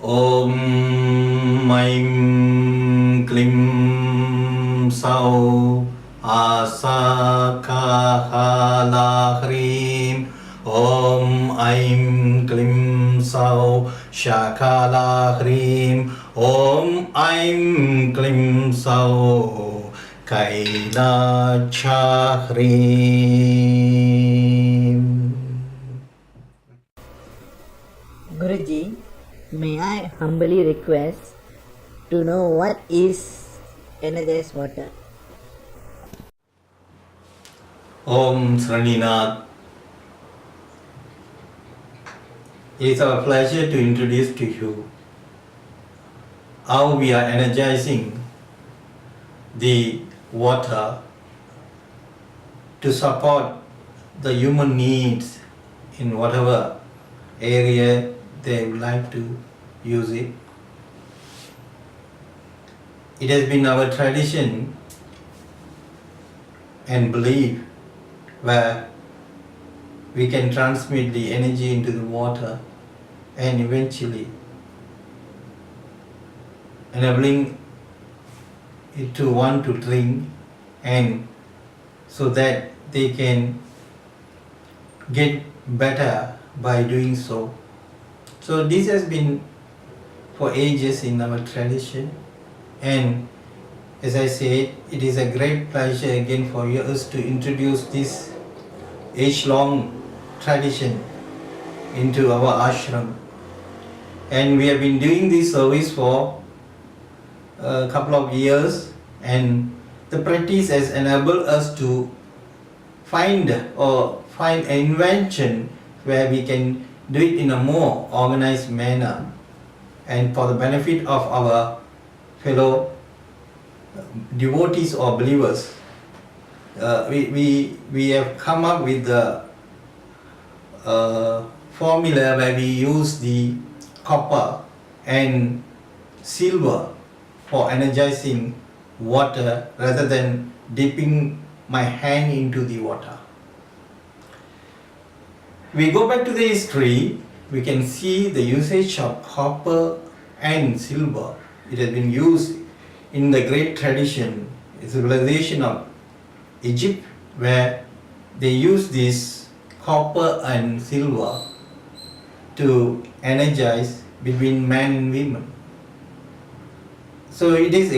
Om Aim Klim Sau Asakahala Hrim. Om Aim Klim Sau Shakala Hrim. Om Aim Klim Sau Kailacha Hrim. Guruji, may I humbly request to know what is energized water? Om Sraninath. It is our pleasure to introduce to you how we are energizing the water to support the human needs in whatever area they would like to use it. It has been our tradition and belief where we can transmit the energy into the water and eventually enabling it to want to drink, and so that they can get better by doing so. So this has been for ages in our tradition, and as I said, it is a great pleasure again for us to introduce this age-long tradition into our ashram. And we have been doing this service for a couple of years, and the practice has enabled us to find an invention where we can do it in a more organized manner and for the benefit of our fellow devotees or believers. We have come up with the formula where we use the copper and silver for energizing water rather than dipping my hand into the water. We go back to the history, we can see the usage of copper and silver. It has been used in the great tradition, civilization of Egypt, where they use this copper and silver to energize between man and women. So it is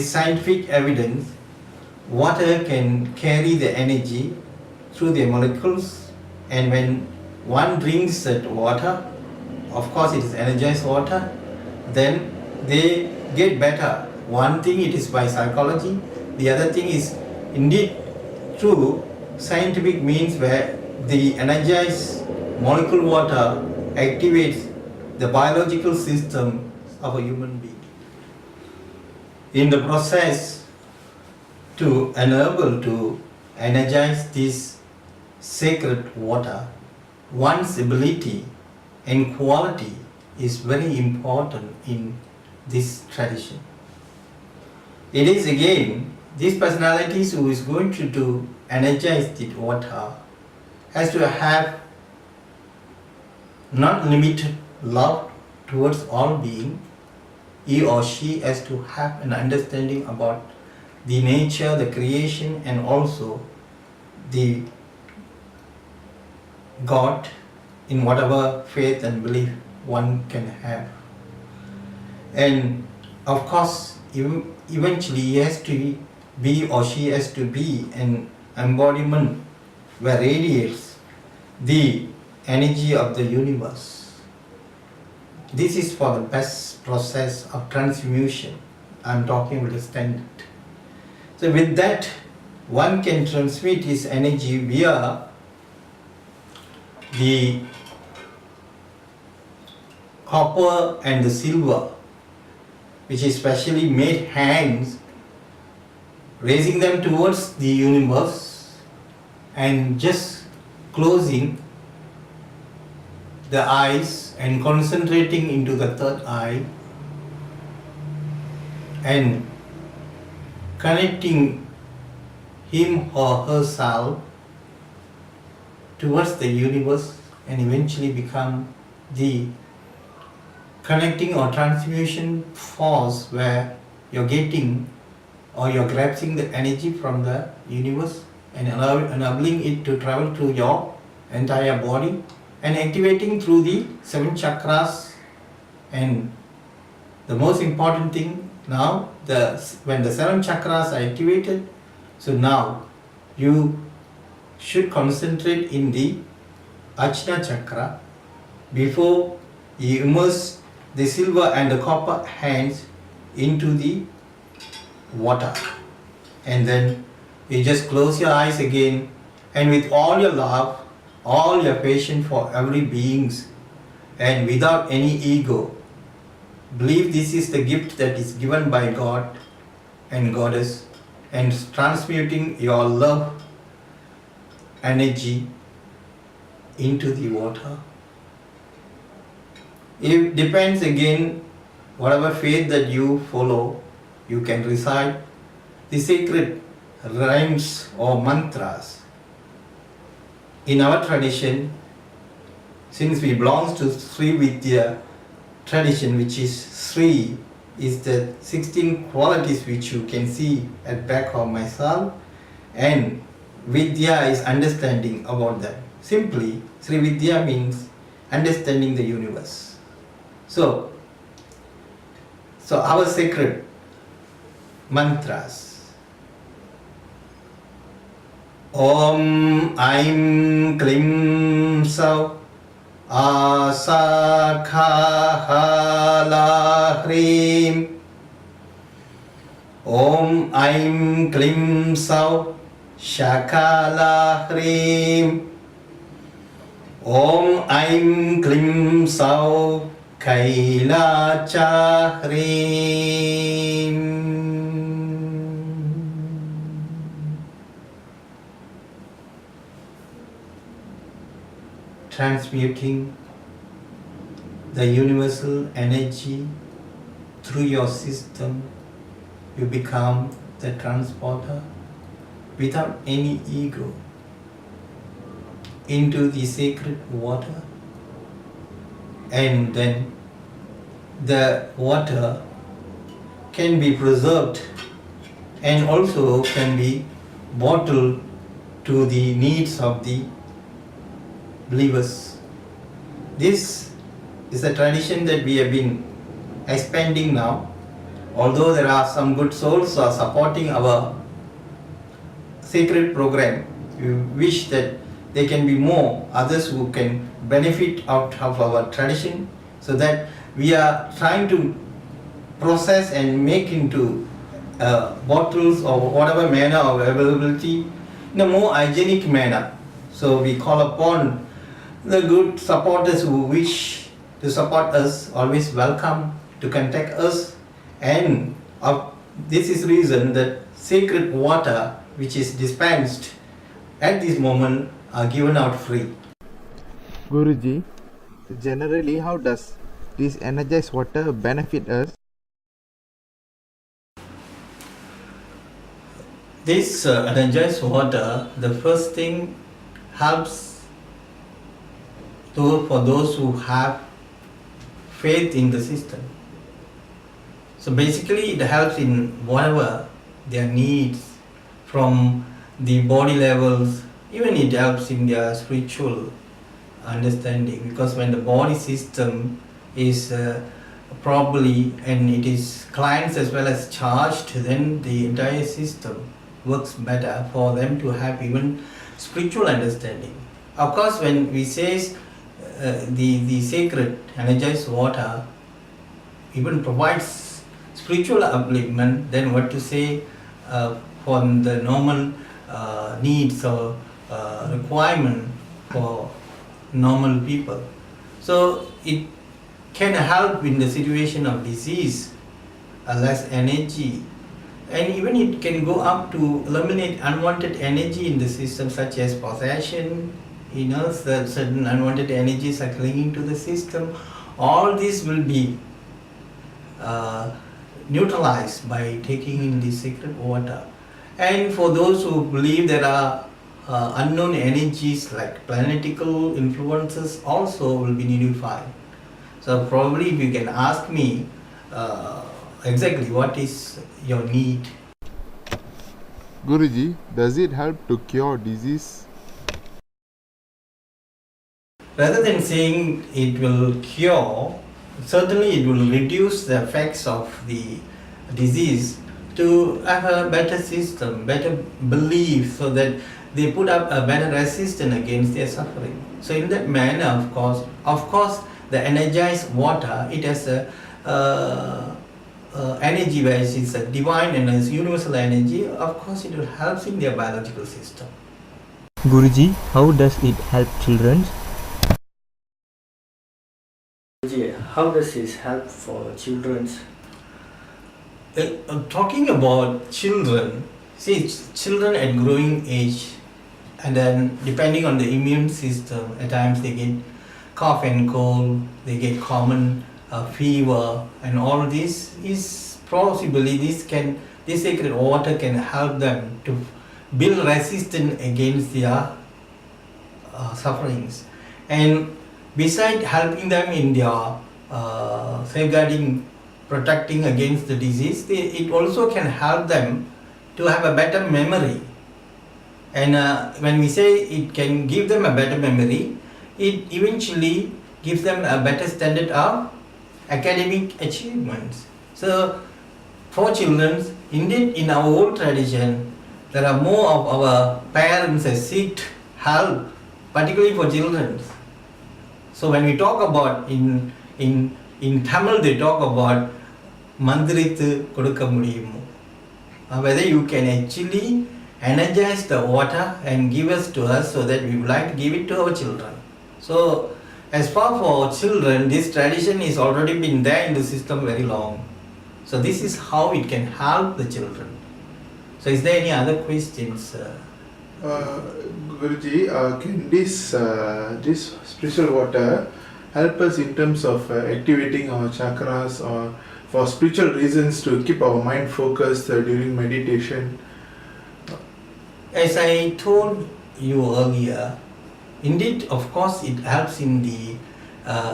scientific evidence water can carry the energy through the molecules, and when one drinks that water, of course it is energized water, then they get better. One thing it is by psychology, the other thing is indeed through scientific means where the energized molecule water activates the biological system of a human being. In the process to enable to energize this sacred water, one's ability and quality is very important in this tradition. It is again these personalities who is going to energize the water has to have not limited love towards all being. He or she has to have an understanding about the nature, the creation, and also the God in whatever faith and belief one can have. And of course, eventually he has to be or she has to be an embodiment where radiates the energy of the universe. This is for the best process of transmutation. I'm talking with a standard. So with that, one can transmit his energy via the copper and the silver, which is specially made hands, raising them towards the universe and just closing the eyes and concentrating into the third eye and connecting him or herself towards the universe and eventually become the connecting or transmutation force where you're getting or you're grasping the energy from the universe and enabling it to travel through your entire body and activating through the 7 chakras. And the most important thing now, when the 7 chakras are activated, so now you should concentrate in the Ajna chakra before you immerse the silver and the copper hands into the water. And then you just close your eyes again, and with all your love, all your patience for every beings, and without any ego, believe this is the gift that is given by God and Goddess, and transmuting your love energy into the water. It depends again, whatever faith that you follow, you can recite the sacred rhymes or mantras. In our tradition, since we belong to Sri Vidya tradition, which is Sri, is the 16 qualities which you can see at back of myself, and Vidya is understanding about that. Simply, Sri Vidya means understanding the universe. So our sacred mantras. Om Aim Klim Sau Asakhala Hrim. Om Aim Klim Sau Shakala Hrim. Om Aim Klim Sau Kailacha Hrim. Transmuting the universal energy through your system, you become the transporter without any ego into the sacred water, and then the water can be preserved and also can be bottled to the needs of the believers. This is a tradition that we have been expanding now. Although there are some good souls who are supporting our sacred program, we wish that there can be more others who can benefit out of our tradition, so that we are trying to process and make into bottles or whatever manner of availability in a more hygienic manner. So we call upon the good supporters who wish to support us, always welcome to contact us. And this is reason that sacred water which is dispensed at this moment are given out free. Guruji, generally how does this energized water benefit us? This energized water, the first thing, helps for those who have faith in the system. So basically it helps in whatever their needs, from the body levels, even it helps in their spiritual understanding, because when the body system is properly and it is cleansed as well as charged, then the entire system works better for them to have even spiritual understanding. Of course, when we say the sacred energized water even provides spiritual upliftment, then what to say for the normal needs or requirement for normal people. So it can help in the situation of disease, less energy, and even it can go up to eliminate unwanted energy in the system, such as possession, certain unwanted energies are clinging to the system. All this will be neutralized by taking in the sacred water. And for those who believe there are unknown energies like planetical influences also will be nullified. So probably if you can ask me exactly what is your need. Guruji, does it help to cure disease? Rather than saying it will cure, certainly it will reduce the effects of the disease to have a better system, better belief, so that they put up a better resistance against their suffering. So in that manner, of course, the energized water, it has a energy where it's a divine and it's universal energy. Of course, it will help in their biological system. Guruji, how does it help children? How does this help for children? Talking about children, see, children at growing age, and then depending on the immune system, at times they get cough and cold, they get common fever, and all this is possibly this sacred water can help them to build resistance against their sufferings. And beside helping them in their safeguarding, protecting against the disease, it also can help them to have a better memory. And when we say it can give them a better memory, it eventually gives them a better standard of academic achievements. So for children, indeed in our old tradition, there are more of our parents that seek help, particularly for children. So when we talk about in Tamil, they talk about mandrithu kodukka mudiyumo. Whether you can actually energize the water and give us to us, so that we would like to give it to our children. So as far for children, this tradition is already been there in the system very long. So this is how it can help the children. So is there any other questions? Guruji, can this spiritual water help us in terms of activating our chakras, or for spiritual reasons to keep our mind focused during meditation? As I told you earlier, indeed, of course, it helps in the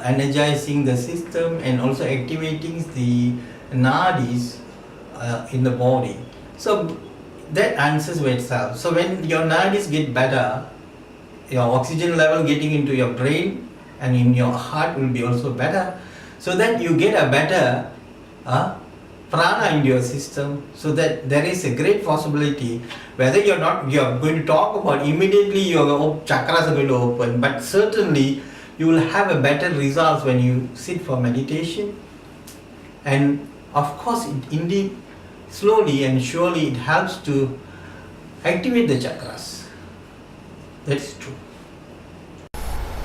energizing the system and also activating the nadis in the body. So that answers for itself. So when your nadis get better, your oxygen level getting into your brain and in your heart will be also better, so that you get a better prana in your system, so that there is a great possibility, whether you're going to talk about immediately your chakras are going to open, but certainly you will have a better results when you sit for meditation. And of course, it indeed slowly and surely it helps to activate the chakras. That's true.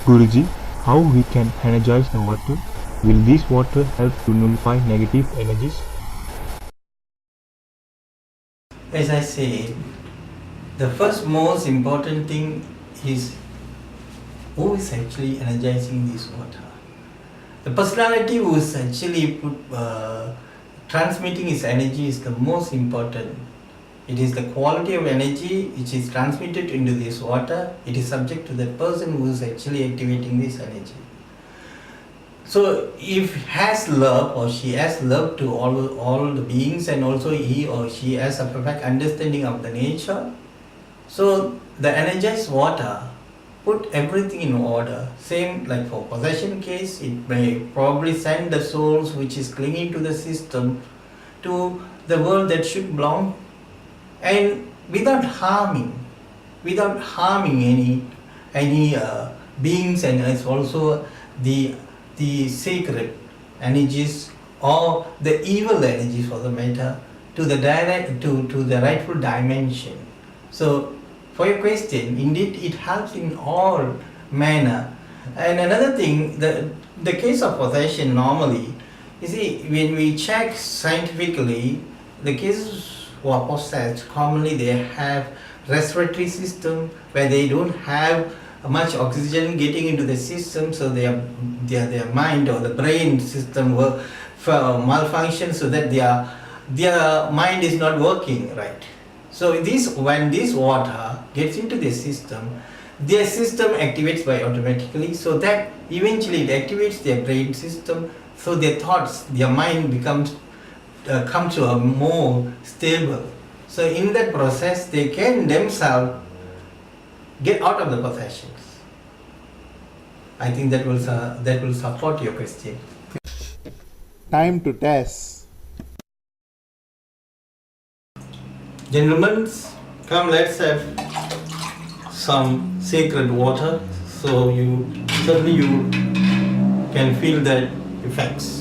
Guruji, how we can energize the water? Will this water help to nullify negative energies? As I said, the first most important thing is who is actually energizing this water. The personality who is actually transmitting his energy is the most important. It is the quality of energy which is transmitted into this water. It is subject to the person who is actually activating this energy. So if he has love or she has love to all the beings, and also he or she has a perfect understanding of the nature, so the energized water put everything in order. Same like for possession case, it may probably send the souls which is clinging to the system to the world that should belong, and without harming any beings, and it's also the sacred energies or the evil energies for the matter to the rightful dimension. So for your question, indeed it helps in all manner. And another thing, the case of possession normally, you see, when we check scientifically, the cases who are possessed, commonly they have respiratory system where they don't have much oxygen getting into the system, so their mind or the brain system will malfunction, so that their mind is not working right. So when this water gets into the system, their system activates by automatically, so that eventually it activates their brain system, so their thoughts, their mind becomes come to a more stable. So in that process, they can themselves get out of the possessions. I think that will support your question. Time to test. Gentlemen, come, let's have some sacred water, so you certainly you can feel the effects.